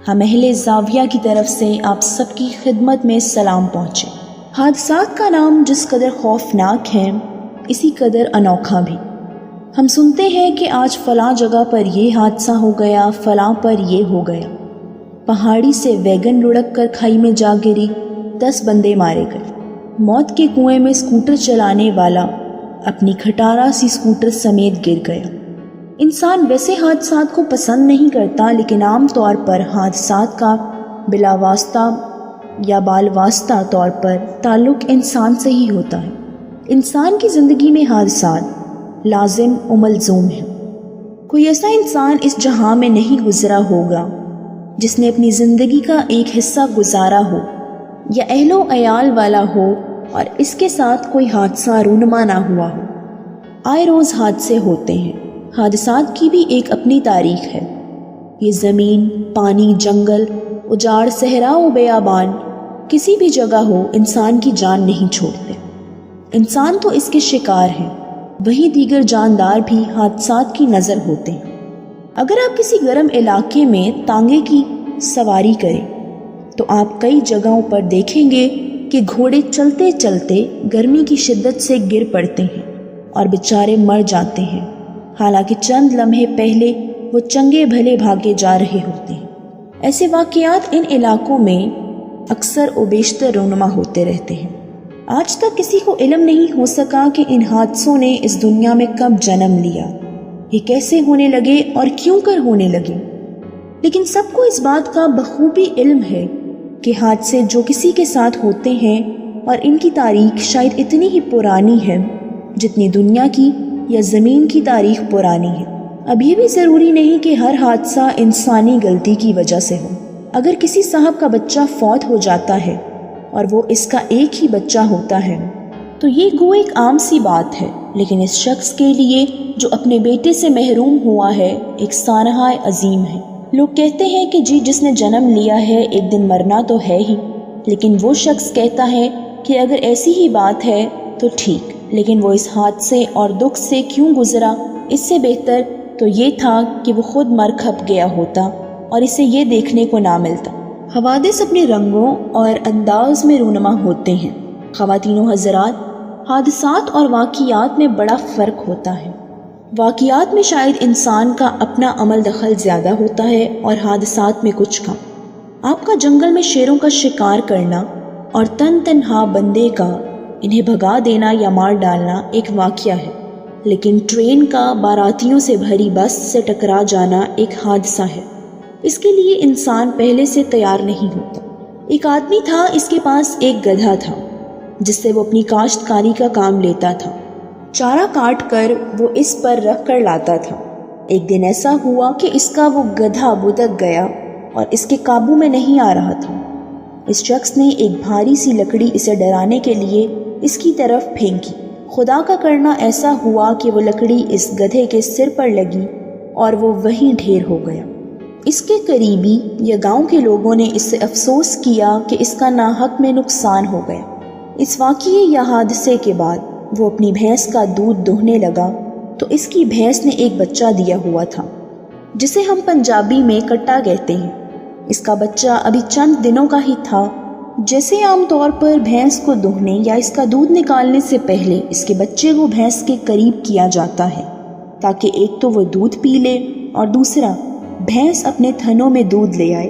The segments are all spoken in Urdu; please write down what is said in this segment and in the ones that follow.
ہم اہل زاویہ کی طرف سے آپ سب کی خدمت میں سلام پہنچے۔ حادثات کا نام جس قدر خوفناک ہے اسی قدر انوکھا بھی۔ ہم سنتے ہیں کہ آج فلاں جگہ پر یہ حادثہ ہو گیا، فلاں پر یہ ہو گیا، پہاڑی سے ویگن لڑک کر کھائی میں جا گری، 10 بندے مارے گئے، موت کے کنویں میں اسکوٹر چلانے والا اپنی کھٹارا سی اسکوٹر سمیت گر گیا۔ انسان ویسے حادثات کو پسند نہیں کرتا، لیکن عام طور پر حادثات کا بلا واسطہ یا بال واسطہ طور پر تعلق انسان سے ہی ہوتا ہے۔ انسان کی زندگی میں حادثات لازم و ملزوم ہیں۔ کوئی ایسا انسان اس جہاں میں نہیں گزرا ہوگا جس نے اپنی زندگی کا ایک حصہ گزارا ہو یا اہل و عیال والا ہو اور اس کے ساتھ کوئی حادثہ رونما نہ ہوا ہو۔ آئے روز حادثے ہوتے ہیں۔ حادثات کی بھی ایک اپنی تاریخ ہے۔ یہ زمین، پانی، جنگل، اجاڑ، صحرا و بیابان، کسی بھی جگہ ہو انسان کی جان نہیں چھوڑتے۔ انسان تو اس کے شکار ہیں، وہی دیگر جاندار بھی حادثات کی نظر ہوتے ہیں۔ اگر آپ کسی گرم علاقے میں تانگے کی سواری کریں تو آپ کئی جگہوں پر دیکھیں گے کہ گھوڑے چلتے چلتے گرمی کی شدت سے گر پڑتے ہیں اور بیچارے مر جاتے ہیں، حالانکہ چند لمحے پہلے وہ چنگے بھلے بھاگے جا رہے ہوتے ہیں۔ ایسے واقعات ان علاقوں میں اکثر و بیشتر رونما ہوتے رہتے ہیں۔ آج تک کسی کو علم نہیں ہو سکا کہ ان حادثوں نے اس دنیا میں کب جنم لیا، یہ کیسے ہونے لگے اور کیوں کر ہونے لگے، لیکن سب کو اس بات کا بخوبی علم ہے کہ حادثے جو کسی کے ساتھ ہوتے ہیں اور ان کی تاریخ شاید اتنی ہی پرانی ہے جتنی دنیا کی یا زمین کی تاریخ پرانی ہے۔ اب یہ بھی ضروری نہیں کہ ہر حادثہ انسانی غلطی کی وجہ سے ہو۔ اگر کسی صاحب کا بچہ فوت ہو جاتا ہے اور وہ اس کا ایک ہی بچہ ہوتا ہے تو یہ گو ایک عام سی بات ہے، لیکن اس شخص کے لیے جو اپنے بیٹے سے محروم ہوا ہے ایک سانحہ عظیم ہے۔ لوگ کہتے ہیں کہ جس نے جنم لیا ہے ایک دن مرنا تو ہے ہی، لیکن وہ شخص کہتا ہے کہ اگر ایسی ہی بات ہے تو ٹھیک، لیکن وہ اس حادثے اور دکھ سے کیوں گزرا؟ اس سے بہتر تو یہ تھا کہ وہ خود مر کھپ گیا ہوتا اور اسے یہ دیکھنے کو نہ ملتا۔ حوادث اپنے رنگوں اور انداز میں رونما ہوتے ہیں۔ خواتین و حضرات، حادثات اور واقعات میں بڑا فرق ہوتا ہے۔ واقعات میں شاید انسان کا اپنا عمل دخل زیادہ ہوتا ہے اور حادثات میں کچھ کم۔ آپ کا جنگل میں شیروں کا شکار کرنا اور تنہا بندے کا انہیں بھگا دینا یا مار ڈالنا ایک واقعہ ہے، لیکن ٹرین کا باراتیوں سے بھری بس سے ٹکرا جانا ایک حادثہ ہے۔ اس کے لیے انسان پہلے سے تیار نہیں ہوتا۔ ایک آدمی تھا، اس کے پاس ایک گدھا تھا جس سے وہ اپنی کاشتکاری کا کام لیتا تھا۔ چارہ کاٹ کر وہ اس پر رکھ کر لاتا تھا۔ ایک دن ایسا ہوا کہ اس کا وہ گدھا بھٹک گیا اور اس کے قابو میں نہیں آ رہا تھا۔ اس شخص نے ایک بھاری سی لکڑی اسے ڈرانے کے لیے اس کی طرف پھینکی۔ خدا کا کرنا ایسا ہوا کہ وہ لکڑی اس گدھے کے سر پر لگی اور وہ وہیں ڈھیر ہو گیا۔ اس کے قریبی یا گاؤں کے لوگوں نے اس سے افسوس کیا کہ اس کا ناحق میں نقصان ہو گیا۔ اس واقعے یا حادثے کے بعد وہ اپنی بھینس کا دودھ دوہنے لگا تو اس کی بھینس نے ایک بچہ دیا ہوا تھا جسے ہم پنجابی میں کٹا کہتے ہیں۔ اس کا بچہ ابھی چند دنوں کا ہی تھا۔ جیسے عام طور پر بھینس کو دوہنے یا اس کا دودھ نکالنے سے پہلے اس کے بچے کو بھینس کے قریب کیا جاتا ہے تاکہ ایک تو وہ دودھ پی لے اور دوسرا بھینس اپنے تھنوں میں دودھ لے آئے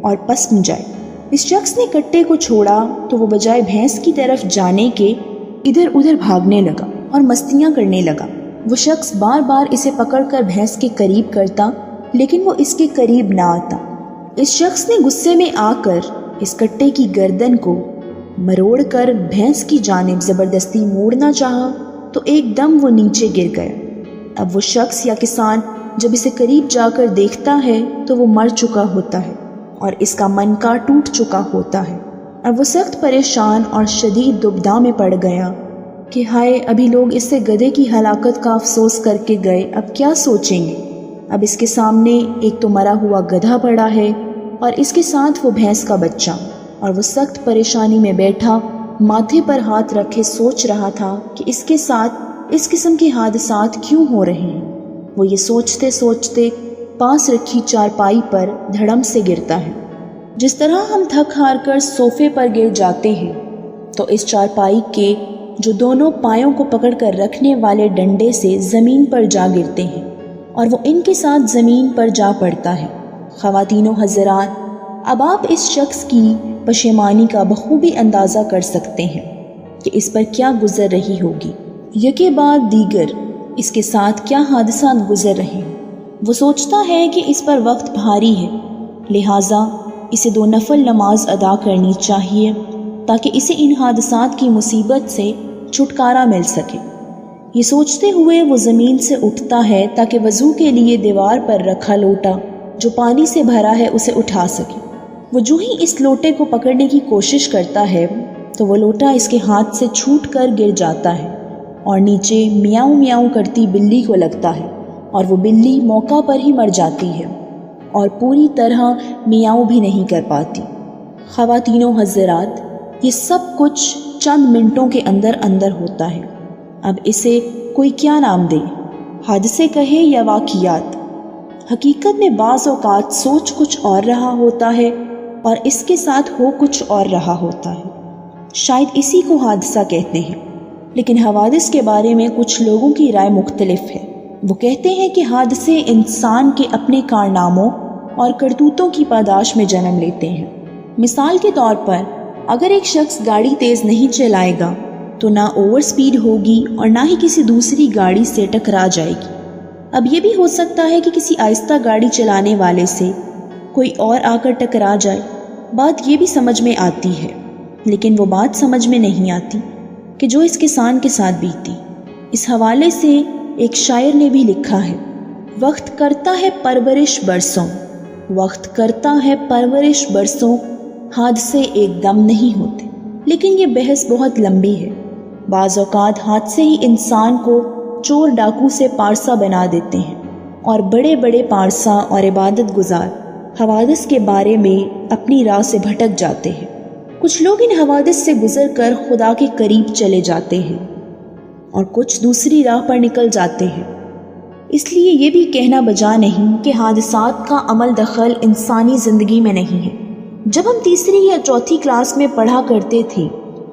اور پسم جائے۔ اس شخص نے کٹے کو چھوڑا تو وہ بجائے بھینس کی طرف جانے کے ادھر ادھر بھاگنے لگا اور مستیاں کرنے لگا۔ وہ شخص بار بار اسے پکڑ کر بھینس کے قریب کرتا لیکن وہ اس کے قریب نہ آتا۔ اس شخص نے غصے میں آ کر اس کٹے کی گردن کو مروڑ کر بھینس کی جانب زبردستی موڑنا چاہا تو ایک دم وہ نیچے گر گیا۔ اب وہ شخص یا کسان جب اسے قریب جا کر دیکھتا ہے تو وہ مر چکا ہوتا ہے اور اس کا منکا ٹوٹ چکا ہوتا ہے۔ اب وہ سخت پریشان اور شدید دبدھا میں پڑ گیا کہ ہائے، ابھی لوگ اس سے گدھے کی ہلاکت کا افسوس کر کے گئے، اب کیا سوچیں گے؟ اب اس کے سامنے ایک تو مرا ہوا گدھا پڑا ہے اور اس کے ساتھ وہ بھینس کا بچہ، اور وہ سخت پریشانی میں بیٹھا ماتھے پر ہاتھ رکھے سوچ رہا تھا کہ اس کے ساتھ اس قسم کے حادثات کیوں ہو رہے ہیں۔ وہ یہ سوچتے سوچتے پاس رکھی چارپائی پر دھڑم سے گرتا ہے۔ جس طرح ہم تھک ہار کر صوفے پر گر جاتے ہیں تو اس چارپائی کے جو دونوں پایوں کو پکڑ کر رکھنے والے ڈنڈے سے زمین پر جا گرتے ہیں اور وہ ان کے ساتھ زمین پر جا پڑتا ہے۔ خواتین و حضرات، اب آپ اس شخص کی پشیمانی کا بخوبی اندازہ کر سکتے ہیں کہ اس پر کیا گزر رہی ہوگی۔ یکے بعد دیگر اس کے ساتھ کیا حادثات گزر رہے ہیں۔ وہ سوچتا ہے کہ اس پر وقت بھاری ہے، لہٰذا اسے 2 نفل نماز ادا کرنی چاہیے تاکہ اسے ان حادثات کی مصیبت سے چھٹکارا مل سکے۔ یہ سوچتے ہوئے وہ زمین سے اٹھتا ہے تاکہ وضو کے لیے دیوار پر رکھا لوٹا جو پانی سے بھرا ہے اسے اٹھا سکے۔ وہ جو ہی اس لوٹے کو پکڑنے کی کوشش کرتا ہے تو وہ لوٹا اس کے ہاتھ سے چھوٹ کر گر جاتا ہے اور نیچے میاؤں میاؤں کرتی بلی کو لگتا ہے، اور وہ بلی موقع پر ہی مر جاتی ہے اور پوری طرح میاؤں بھی نہیں کر پاتی۔ خواتین و حضرات، یہ سب کچھ چند منٹوں کے اندر اندر ہوتا ہے۔ اب اسے کوئی کیا نام دے، حادثے کہے یا واقعات؟ حقیقت میں بعض اوقات سوچ کچھ اور رہا ہوتا ہے اور اس کے ساتھ ہو کچھ اور رہا ہوتا ہے۔ شاید اسی کو حادثہ کہتے ہیں، لیکن حوادث کے بارے میں کچھ لوگوں کی رائے مختلف ہے۔ وہ کہتے ہیں کہ حادثے انسان کے اپنے کارناموں اور کرتوتوں کی پاداش میں جنم لیتے ہیں۔ مثال کے طور پر اگر ایک شخص گاڑی تیز نہیں چلائے گا تو نہ اوور سپیڈ ہوگی اور نہ ہی کسی دوسری گاڑی سے ٹکرا جائے گی۔ اب یہ بھی ہو سکتا ہے کہ کسی آہستہ گاڑی چلانے والے سے کوئی اور آ کر ٹکرا جائے۔ بات یہ بھی سمجھ میں آتی ہے، لیکن وہ بات سمجھ میں نہیں آتی کہ جو اس کسان کے ساتھ بیتی۔ اس حوالے سے ایک شاعر نے بھی لکھا ہے، وقت کرتا ہے پرورش برسوں، وقت کرتا ہے پرورش برسوں، حادثے ایک دم نہیں ہوتے۔ لیکن یہ بحث بہت لمبی ہے۔ بعض اوقات حادثے ہی انسان کو چور ڈاکو سے پارسا بنا دیتے ہیں، اور بڑے بڑے پارسا اور عبادت گزار حوادث کے بارے میں اپنی راہ سے بھٹک جاتے ہیں۔ کچھ لوگ ان حوادث سے گزر کر خدا کے قریب چلے جاتے ہیں اور کچھ دوسری راہ پر نکل جاتے ہیں۔ اس لیے یہ بھی کہنا بجا نہیں کہ حادثات کا عمل دخل انسانی زندگی میں نہیں ہے۔ جب ہم 3 یا 4 کلاس میں پڑھا کرتے تھے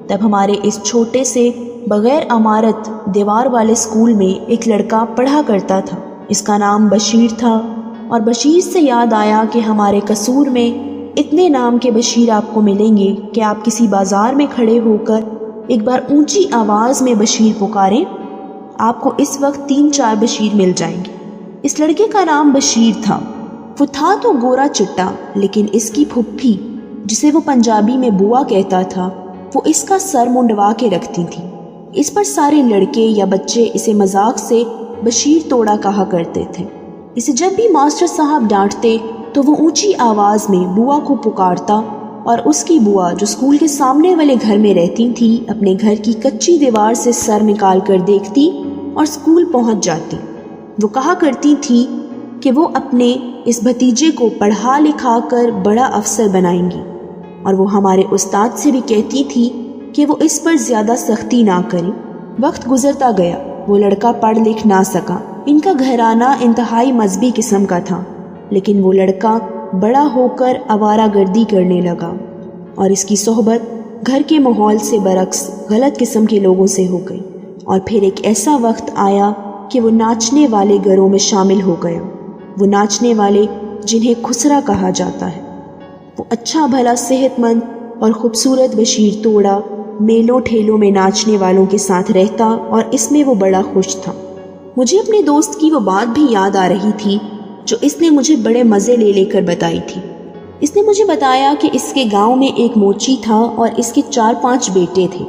تب ہمارے اس چھوٹے سے بغیر عمارت دیوار والے اسکول میں ایک لڑکا پڑھا کرتا تھا۔ اس کا نام بشیر تھا، اور بشیر سے یاد آیا کہ ہمارے قصور میں اتنے نام کے بشیر آپ کو ملیں گے کہ آپ کسی بازار میں کھڑے ہو کر ایک بار اونچی آواز میں بشیر پکاریں، آپ کو اس وقت 3-4 بشیر مل جائیں گے۔ اس لڑکے کا نام بشیر تھا۔ وہ تھا تو گورا چٹا، لیکن اس کی پھپھی، جسے وہ پنجابی میں بوا کہتا تھا، وہ اس کا سر منڈوا کے رکھتی تھی۔ اس پر سارے لڑکے یا بچے اسے مذاق سے بشیر توڑا کہا کرتے تھے۔ اسے جب بھی ماسٹر صاحب ڈانٹتے تو وہ اونچی آواز میں بوا کو پکارتا، اور اس کی بوا جو اسکول کے سامنے والے گھر میں رہتی تھی اپنے گھر کی کچی دیوار سے سر نکال کر دیکھتی اور اسکول پہنچ جاتی۔ وہ کہا کرتی تھی کہ وہ اپنے اس بھتیجے کو پڑھا لکھا کر بڑا افسر بنائیں گی، اور وہ ہمارے استاد سے بھی کہتی تھی کہ وہ اس پر زیادہ سختی نہ کرے۔ وقت گزرتا گیا، وہ لڑکا پڑھ لکھ نہ سکا۔ ان کا گھرانہ انتہائی مذہبی قسم کا تھا، لیکن وہ لڑکا بڑا ہو کر آوارہ گردی کرنے لگا، اور اس کی صحبت گھر کے ماحول سے برعکس غلط قسم کے لوگوں سے ہو گئی۔ اور پھر ایک ایسا وقت آیا کہ وہ ناچنے والے گھروں میں شامل ہو گیا۔ وہ ناچنے والے جنہیں خسرا کہا جاتا ہے۔ وہ اچھا بھلا صحت مند اور خوبصورت بشیر توڑا میلوں ٹھیلوں میں ناچنے والوں کے ساتھ رہتا، اور اس میں وہ بڑا خوش تھا۔ مجھے اپنے دوست کی وہ بات بھی یاد آ رہی تھی جو اس نے مجھے بڑے مزے لے لے کر بتائی تھی۔ اس نے مجھے بتایا کہ اس کے گاؤں میں ایک موچی تھا اور اس کے 4-5 بیٹے تھے،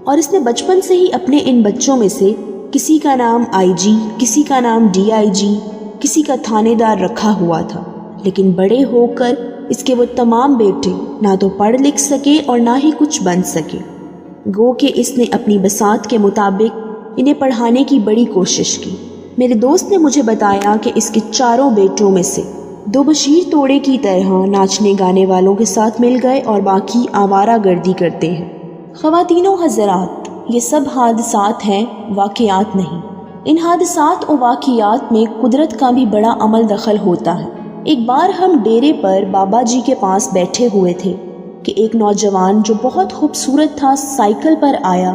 اور اس نے بچپن سے ہی اپنے ان بچوں میں سے کسی کا نام آئی جی، کسی کا نام ڈی آئی جی، کسی کا تھانے دار رکھا ہوا تھا۔ لیکن بڑے ہو کر اس کے وہ تمام بیٹے نہ تو پڑھ لکھ سکے اور نہ ہی کچھ بن سکے، گو کہ اس نے اپنی بساط کے مطابق انہیں پڑھانے کی بڑی کوشش کی۔ میرے دوست نے مجھے بتایا کہ اس کے 4 بیٹوں میں سے 2 بشیر توڑے کی طرح ناچنے گانے والوں کے ساتھ مل گئے اور باقی آوارہ گردی کرتے ہیں۔ خواتین و حضرات، یہ سب حادثات ہیں، واقعات نہیں۔ ان حادثات و واقعات میں قدرت کا بھی بڑا عمل دخل ہوتا ہے۔ ایک بار ہم ڈیرے پر بابا جی کے پاس بیٹھے ہوئے تھے کہ ایک نوجوان جو بہت خوبصورت تھا سائیکل پر آیا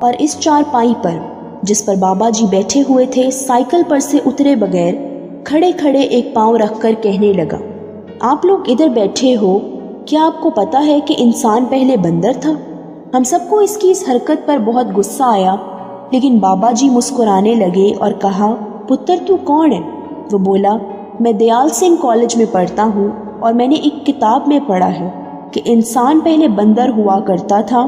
اور اس چارپائی پر جس پر بابا جی بیٹھے ہوئے تھے سائیکل پر سے اترے بغیر کھڑے کھڑے ایک پاؤں رکھ کر کہنے لگا، آپ لوگ ادھر بیٹھے ہو، کیا آپ کو پتا ہے کہ انسان پہلے بندر تھا؟ ہم سب کو اس کی اس حرکت پر بہت غصہ آیا، لیکن بابا جی مسکرانے لگے اور کہا، پتر تو کون ہے؟ وہ بولا، میں دیال سنگھ کالج میں پڑھتا ہوں اور میں نے ایک کتاب میں پڑھا ہے کہ انسان پہلے بندر ہوا کرتا تھا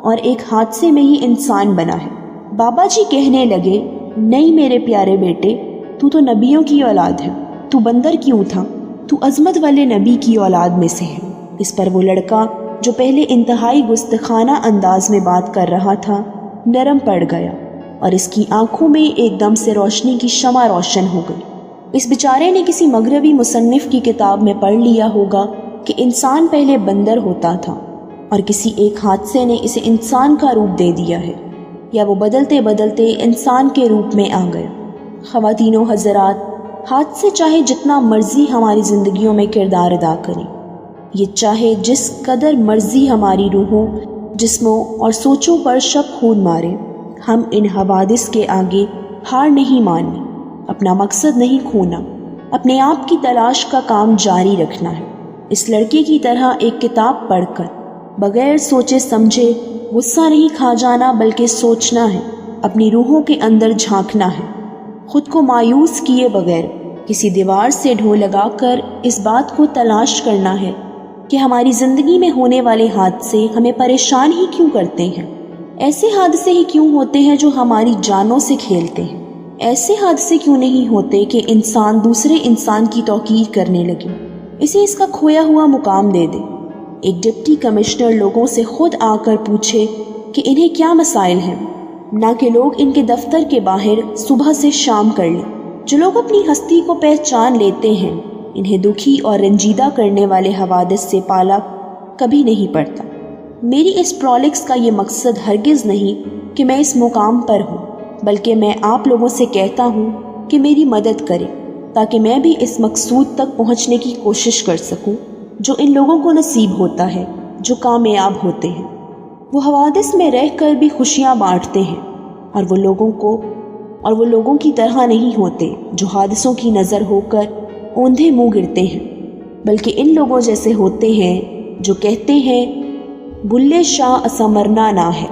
اور ایک حادثے میں ہی انسان بنا ہے۔ بابا جی کہنے لگے، نہیں میرے پیارے بیٹے، تو نبیوں کی اولاد ہے، تو بندر کیوں تھا؟ تو عظمت والے نبی کی اولاد میں سے ہے۔ اس پر وہ لڑکا جو پہلے انتہائی گستاخانہ انداز میں بات کر رہا تھا نرم پڑ گیا اور اس کی آنکھوں میں ایک دم سے روشنی کی شمع روشن ہو گئی۔ اس بیچارے نے کسی مغربی مصنف کی کتاب میں پڑھ لیا ہوگا کہ انسان پہلے بندر ہوتا تھا اور کسی ایک حادثے نے اسے انسان کا روپ دے دیا ہے، یا وہ بدلتے بدلتے انسان کے روپ میں آ گیا۔ خواتین و حضرات، حادثے چاہے جتنا مرضی ہماری زندگیوں میں کردار ادا کریں، یہ چاہے جس قدر مرضی ہماری روحوں، جسموں اور سوچوں پر شب خون مارے، ہم ان حوادث کے آگے ہار نہیں ماننی، اپنا مقصد نہیں کھونا، اپنے آپ کی تلاش کا کام جاری رکھنا ہے۔ اس لڑکے کی طرح ایک کتاب پڑھ کر بغیر سوچے سمجھے غصہ نہیں کھا جانا، بلکہ سوچنا ہے، اپنی روحوں کے اندر جھانکنا ہے، خود کو مایوس کیے بغیر کسی دیوار سے ڈھو لگا کر اس بات کو تلاش کرنا ہے کہ ہماری زندگی میں ہونے والے حادثے ہمیں پریشان ہی کیوں کرتے ہیں؟ ایسے حادثے ہی کیوں ہوتے ہیں جو ہماری جانوں سے کھیلتے ہیں؟ ایسے حادثے کیوں نہیں ہوتے کہ انسان دوسرے انسان کی توقیر کرنے لگے، اسے اس کا کھویا ہوا مقام دے دے؟ ایک ڈپٹی کمشنر لوگوں سے خود آ کر پوچھے کہ انہیں کیا مسائل ہیں، نہ کہ لوگ ان کے دفتر کے باہر صبح سے شام کر لیں۔ جو لوگ اپنی ہستی کو پہچان لیتے ہیں، انہیں دکھی اور رنجیدہ کرنے والے حوادث سے پالا کبھی نہیں پڑتا۔ میری اس پرولکس کا یہ مقصد ہرگز نہیں کہ میں اس مقام پر ہوں، بلکہ میں آپ لوگوں سے کہتا ہوں کہ میری مدد کریں تاکہ میں بھی اس مقصود تک پہنچنے کی کوشش کر سکوں جو ان لوگوں کو نصیب ہوتا ہے جو کامیاب ہوتے ہیں۔ وہ حوادث میں رہ کر بھی خوشیاں بانٹتے ہیں، اور وہ لوگوں کی طرح نہیں ہوتے جو حادثوں کی نظر ہو کر اوندھے منہ گرتے ہیں، بلکہ ان لوگوں جیسے ہوتے ہیں جو کہتے ہیں، بلے شاہ اسا مرنا نہ ہے،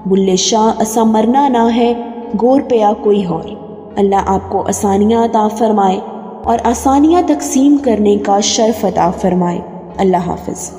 بلے شاہ اسا مرنا نہ ہے، گور پیا کوئی اور۔ اللہ آپ کو آسانیاں عطا فرمائے اور آسانیاں تقسیم کرنے کا شرف عطا فرمائے۔ اللہ حافظ۔